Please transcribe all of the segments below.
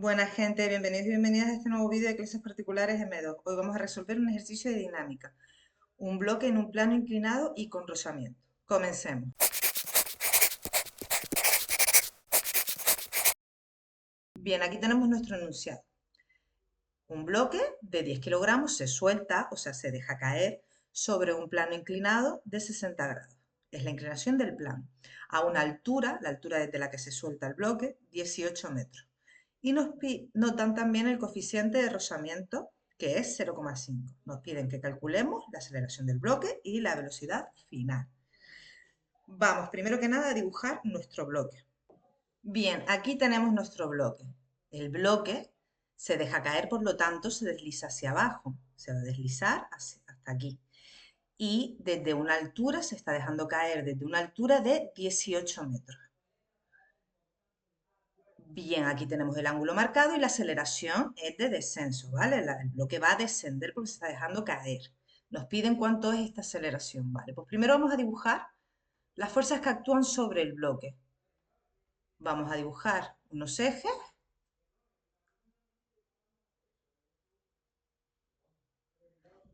Buena gente, bienvenidos y bienvenidas a este nuevo vídeo de clases particulares M2. Hoy vamos a resolver un ejercicio de dinámica, un bloque en un plano inclinado y con rozamiento. Comencemos. Bien, aquí tenemos nuestro enunciado. Un bloque de 10 kilogramos se suelta, o sea, se deja caer sobre un plano inclinado de 60 grados. Es la inclinación del plano. A una altura, la altura desde la que se suelta el bloque, 18 metros. Y nos notan también el coeficiente de rozamiento, que es 0,5. Nos piden que calculemos la aceleración del bloque y la velocidad final. Vamos, primero que nada, a dibujar nuestro bloque. Bien, aquí tenemos nuestro bloque. El bloque se deja caer, por lo tanto, se desliza hacia abajo. Se va a deslizar hasta aquí. Y desde una altura, se está dejando caer desde una altura de 18 metros. Bien, aquí tenemos el ángulo marcado y la aceleración es de descenso, ¿vale? El bloque va a descender porque se está dejando caer. Nos piden cuánto es esta aceleración, ¿vale? Pues primero vamos a dibujar las fuerzas que actúan sobre el bloque. Vamos a dibujar unos ejes.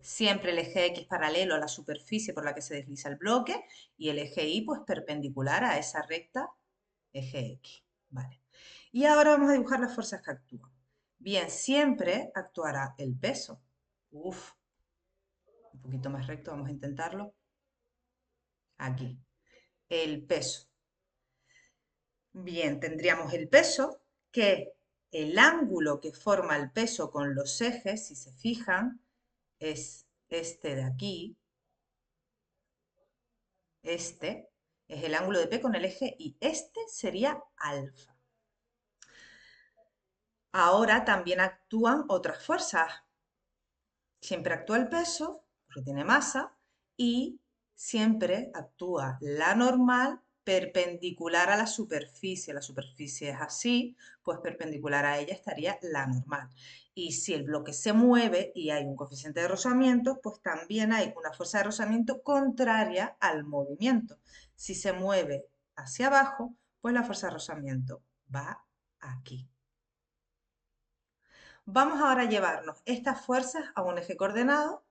Siempre el eje X paralelo a la superficie por la que se desliza el bloque y el eje Y pues perpendicular a esa recta eje X, ¿vale? Y ahora vamos a dibujar las fuerzas que actúan. Bien, siempre actuará el peso. Uf, un poquito más recto, vamos a intentarlo. Aquí, el peso. Bien, tendríamos el peso, que el ángulo que forma el peso con los ejes, si se fijan, es este de aquí. Este es el ángulo de P con el eje Y. Este sería alfa. Ahora también actúan otras fuerzas. Siempre actúa el peso, porque tiene masa, y siempre actúa la normal perpendicular a la superficie es así, pues perpendicular a ella estaría la normal. Y si el bloque se mueve y hay un coeficiente de rozamiento, pues también hay una fuerza de rozamiento contraria al movimiento. Si se mueve hacia abajo, pues la fuerza de rozamiento va aquí. Vamos ahora a llevarnos estas fuerzas a un eje coordenado,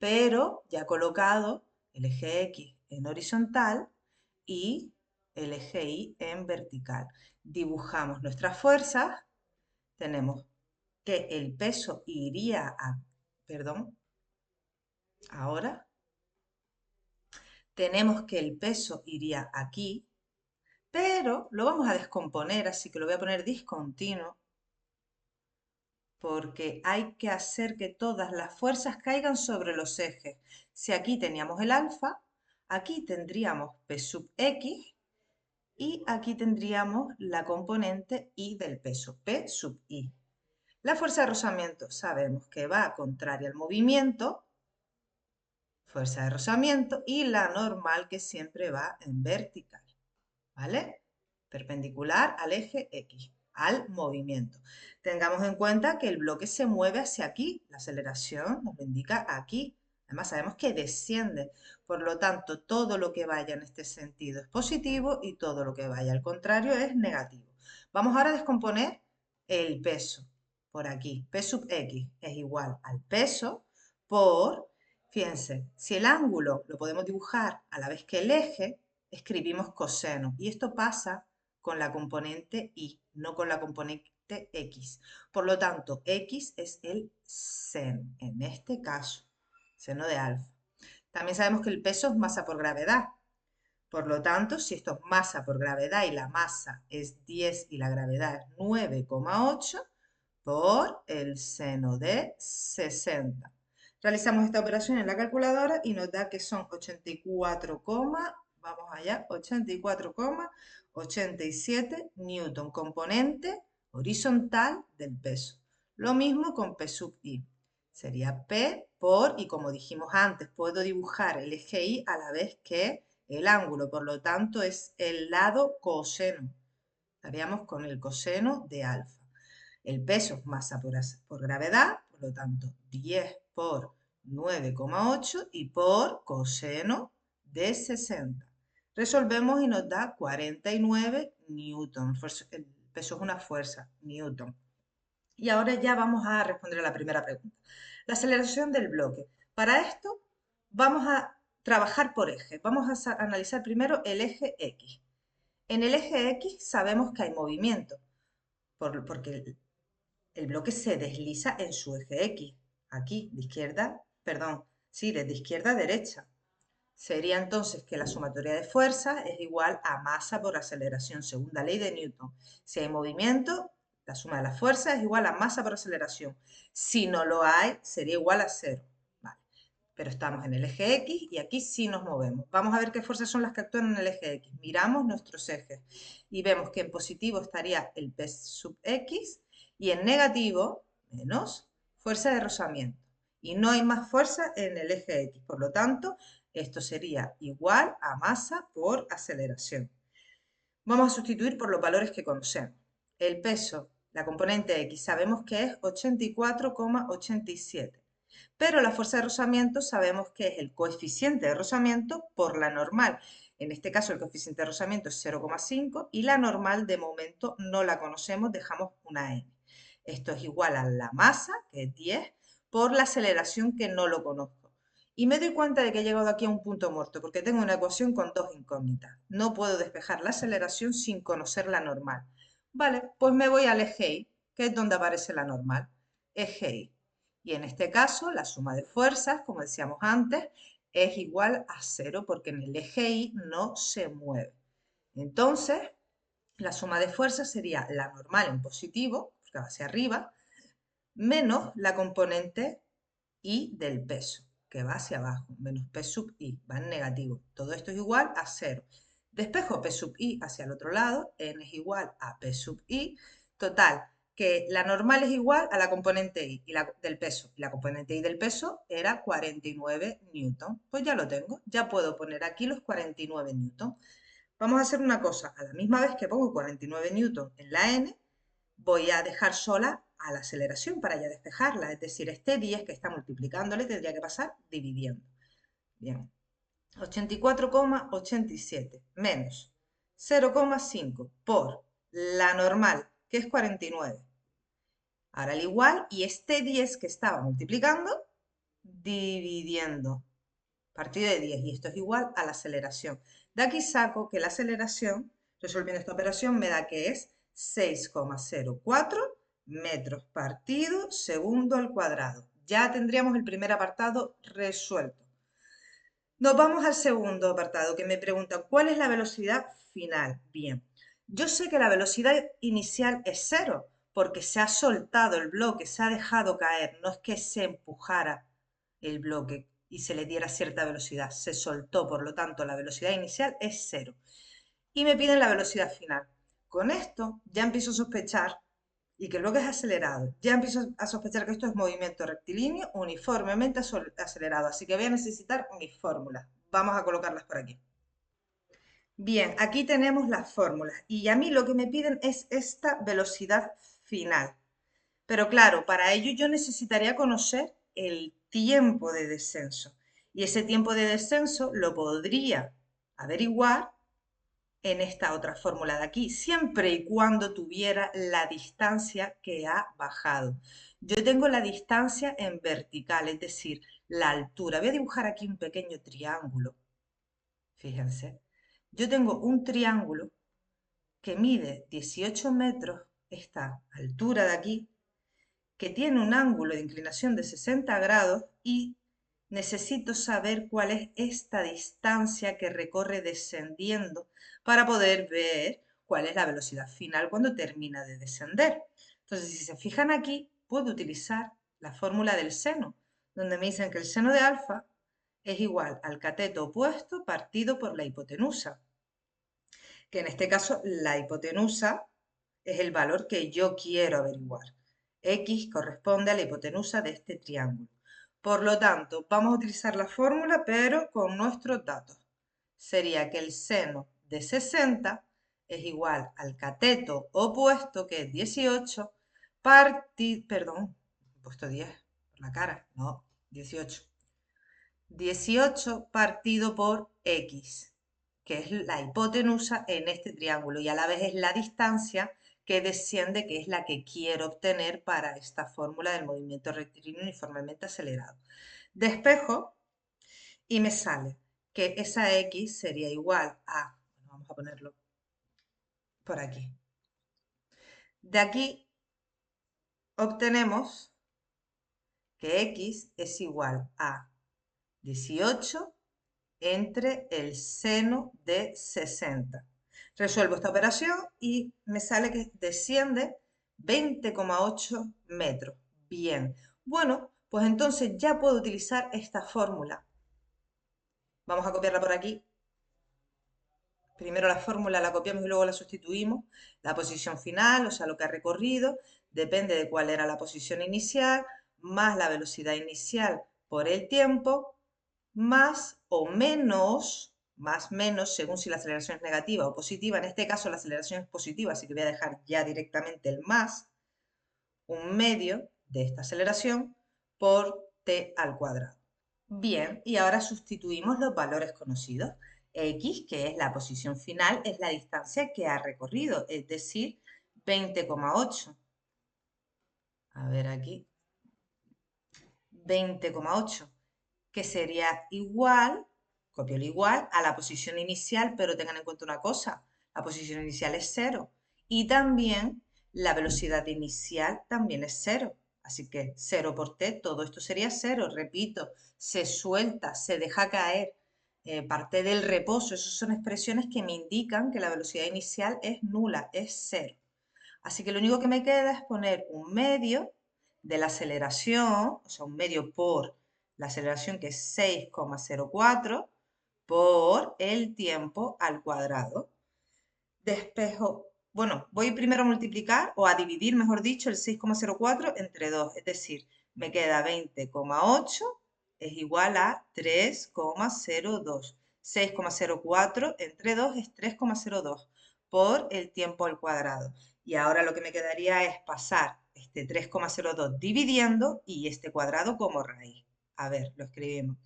pero ya colocado el eje X en horizontal y el eje Y en vertical. Dibujamos nuestras fuerzas. Tenemos que el peso iría a, perdón, ahora tenemos que el peso iría aquí, pero lo vamos a descomponer, así que lo voy a poner discontinuo porque hay que hacer que todas las fuerzas caigan sobre los ejes. Si aquí teníamos el alfa, aquí tendríamos P sub X y aquí tendríamos la componente Y del peso, P sub I. La fuerza de rozamiento sabemos que va contraria al movimiento, fuerza de rozamiento, y la normal que siempre va en vertical, ¿vale? Perpendicular al eje X, al movimiento. Tengamos en cuenta que el bloque se mueve hacia aquí, la aceleración nos lo indica aquí. Además sabemos que desciende, por lo tanto todo lo que vaya en este sentido es positivo y todo lo que vaya al contrario es negativo. Vamos ahora a descomponer el peso por aquí. P sub X es igual al peso por, fíjense, si el ángulo lo podemos dibujar a la vez que el eje, escribimos coseno. Y esto pasa con la componente Y, no con la componente X. Por lo tanto, X es el seno, en este caso, seno de alfa. También sabemos que el peso es masa por gravedad. Por lo tanto, si esto es masa por gravedad y la masa es 10 y la gravedad es 9,8 por el seno de 60. Realizamos esta operación en la calculadora y nos da que son 84, vamos allá, 84,87 newton, componente horizontal del peso. Lo mismo con P sub I. Sería P por, y como dijimos antes, puedo dibujar el eje Y a la vez que el ángulo, por lo tanto es el lado coseno. Estaríamos con el coseno de alfa. El peso es masa por gravedad, por lo tanto 10 por 9,8 y por coseno de 60. Resolvemos y nos da 49 newton. El peso es una fuerza, newton. Y ahora ya vamos a responder a la primera pregunta. La aceleración del bloque. Para esto vamos a trabajar por eje. Vamos a analizar primero el eje X. En el eje X sabemos que hay movimiento, porque el bloque se desliza en su eje X. Aquí, de izquierda, perdón, sí, desde izquierda a derecha. Sería entonces que la sumatoria de fuerzas es igual a masa por aceleración, segunda ley de Newton. Si hay movimiento, la suma de las fuerzas es igual a masa por aceleración. Si no lo hay, sería igual a cero. Vale. Pero estamos en el eje X y aquí sí nos movemos. Vamos a ver qué fuerzas son las que actúan en el eje X. Miramos nuestros ejes y vemos que en positivo estaría el P sub X y en negativo, menos, fuerza de rozamiento. Y no hay más fuerza en el eje X. Por lo tanto, esto sería igual a masa por aceleración. Vamos a sustituir por los valores que conocemos. El peso, la componente X, sabemos que es 84,87. Pero la fuerza de rozamiento sabemos que es el coeficiente de rozamiento por la normal. En este caso el coeficiente de rozamiento es 0,5 y la normal de momento no la conocemos, dejamos una n. Esto es igual a la masa, que es 10, por la aceleración que no lo conozco. Y me doy cuenta de que he llegado aquí a un punto muerto, porque tengo una ecuación con dos incógnitas. No puedo despejar la aceleración sin conocer la normal. Vale, pues me voy al eje Y, que es donde aparece la normal. Eje Y. Y en este caso, la suma de fuerzas, como decíamos antes, es igual a cero, porque en el eje Y no se mueve. Entonces, la suma de fuerzas sería la normal en positivo, porque va hacia arriba, menos la componente Y del peso, que va hacia abajo, menos P sub I, va en negativo. Todo esto es igual a cero. Despejo P sub I hacia el otro lado, N es igual a P sub I. Total, que la normal es igual a la componente I del peso. Y la componente I del peso era 49 newton. Pues ya lo tengo, ya puedo poner aquí los 49 newton. Vamos a hacer una cosa, a la misma vez que pongo 49 newton en la N, voy a dejar sola a la aceleración para ya despejarla. Es decir, este 10 que está multiplicándole tendría que pasar dividiendo. Bien, 84,87 menos 0,5 por la normal, que es 49. Ahora al igual, y este 10 que estaba multiplicando, dividiendo. Partido de 10, y esto es igual a la aceleración. De aquí saco que la aceleración, resolviendo esta operación, me da que es 6,04 metros partido segundo al cuadrado. Ya tendríamos el primer apartado resuelto. Nos vamos al segundo apartado que me pregunta, ¿cuál es la velocidad final? Bien, yo sé que la velocidad inicial es cero, porque se ha soltado el bloque, se ha dejado caer, no es que se empujara el bloque y se le diera cierta velocidad, se soltó, por lo tanto la velocidad inicial es cero. Y me piden la velocidad final. Con esto ya empiezo a sospechar y que el bloque es acelerado. Ya empiezo a sospechar que esto es movimiento rectilíneo uniformemente acelerado. Así que voy a necesitar mis fórmulas. Vamos a colocarlas por aquí. Bien, aquí tenemos las fórmulas y a mí lo que me piden es esta velocidad final. Pero claro, para ello yo necesitaría conocer el tiempo de descenso. Y ese tiempo de descenso lo podría averiguar en esta otra fórmula de aquí, siempre y cuando tuviera la distancia que ha bajado. Yo tengo la distancia en vertical, es decir, la altura. Voy a dibujar aquí un pequeño triángulo. Fíjense, yo tengo un triángulo que mide 18 metros, esta altura de aquí, que tiene un ángulo de inclinación de 60 grados y necesito saber cuál es esta distancia que recorre descendiendo para poder ver cuál es la velocidad final cuando termina de descender. Entonces, si se fijan aquí, puedo utilizar la fórmula del seno, donde me dicen que el seno de alfa es igual al cateto opuesto partido por la hipotenusa, que en este caso la hipotenusa es el valor que yo quiero averiguar. X corresponde a la hipotenusa de este triángulo. Por lo tanto, vamos a utilizar la fórmula, pero con nuestros datos. Sería que el seno de 60 es igual al cateto opuesto, que es 18, perdón, he puesto 10 por la cara, no, 18. 18 partido por X, que es la hipotenusa en este triángulo y a la vez es la distancia que desciende, que es la que quiero obtener para esta fórmula del movimiento rectilíneo uniformemente acelerado. Despejo y me sale que esa x sería igual a, bueno, vamos a ponerlo por aquí. De aquí obtenemos que x es igual a 18 entre el seno de 60. Resuelvo esta operación y me sale que desciende 20,8 metros. Bien, bueno, pues entonces ya puedo utilizar esta fórmula. Vamos a copiarla por aquí. Primero la fórmula la copiamos y luego la sustituimos. La posición final, o sea, lo que ha recorrido, depende de cuál era la posición inicial, más la velocidad inicial por el tiempo, más o menos, más menos, según si la aceleración es negativa o positiva. En este caso la aceleración es positiva, así que voy a dejar ya directamente el más, un medio de esta aceleración por t al cuadrado. Bien, y ahora sustituimos los valores conocidos. X, que es la posición final, es la distancia que ha recorrido, es decir, 20,8. A ver aquí, 20,8, que sería igual, copio el igual, a la posición inicial, pero tengan en cuenta una cosa, la posición inicial es 0 y también la velocidad inicial también es 0. Así que 0 por t, todo esto sería 0, repito, se suelta, se deja caer, parte del reposo, esas son expresiones que me indican que la velocidad inicial es nula, es 0. Así que lo único que me queda es poner un medio de la aceleración, o sea, un medio por la aceleración que es 6,04 por el tiempo al cuadrado. Despejo, bueno, voy primero a multiplicar o a dividir, mejor dicho, el 6,04 entre 2, es decir, me queda 20,8 es igual a 3,02. 6,04 entre 2 es 3,02 por el tiempo al cuadrado. Y ahora lo que me quedaría es pasar este 3,02 dividiendo y este cuadrado como raíz. A ver, lo escribimos.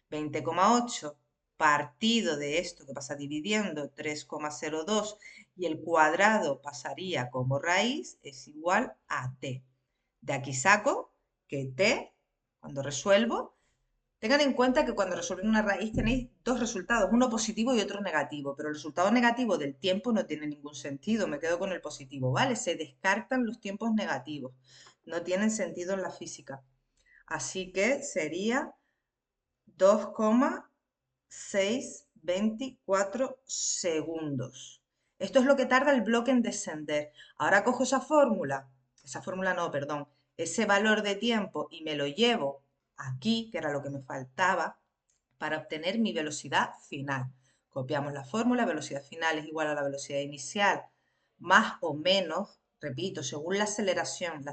20,8 partido de esto que pasa dividiendo 3,02 y el cuadrado pasaría como raíz es igual a t. De aquí saco que t, cuando resuelvo, tengan en cuenta que cuando resuelven una raíz tenéis dos resultados, uno positivo y otro negativo, pero el resultado negativo del tiempo no tiene ningún sentido, me quedo con el positivo, ¿vale? Se descartan los tiempos negativos, no tienen sentido en la física. Así que sería 2,624 segundos. Esto es lo que tarda el bloque en descender. Ahora cojo esa fórmula no, perdón, ese valor de tiempo y me lo llevo aquí, que era lo que me faltaba, para obtener mi velocidad final. Copiamos la fórmula, velocidad final es igual a la velocidad inicial, más o menos, repito, según la aceleración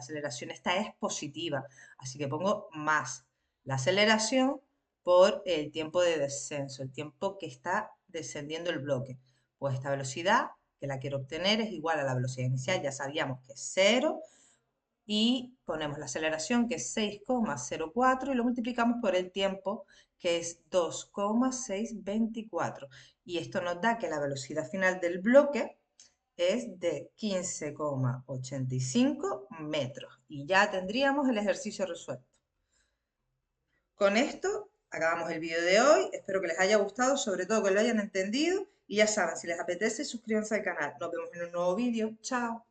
esta es positiva, así que pongo más la aceleración por el tiempo de descenso, el tiempo que está descendiendo el bloque. Pues esta velocidad que la quiero obtener es igual a la velocidad inicial, ya sabíamos que es 0, y ponemos la aceleración que es 6,04 y lo multiplicamos por el tiempo que es 2,624. Y esto nos da que la velocidad final del bloque es de 15,85 metros. Y ya tendríamos el ejercicio resuelto. Con esto acabamos el vídeo de hoy. Espero que les haya gustado, sobre todo que lo hayan entendido. Y ya saben, si les apetece, suscríbanse al canal. Nos vemos en un nuevo vídeo. Chao.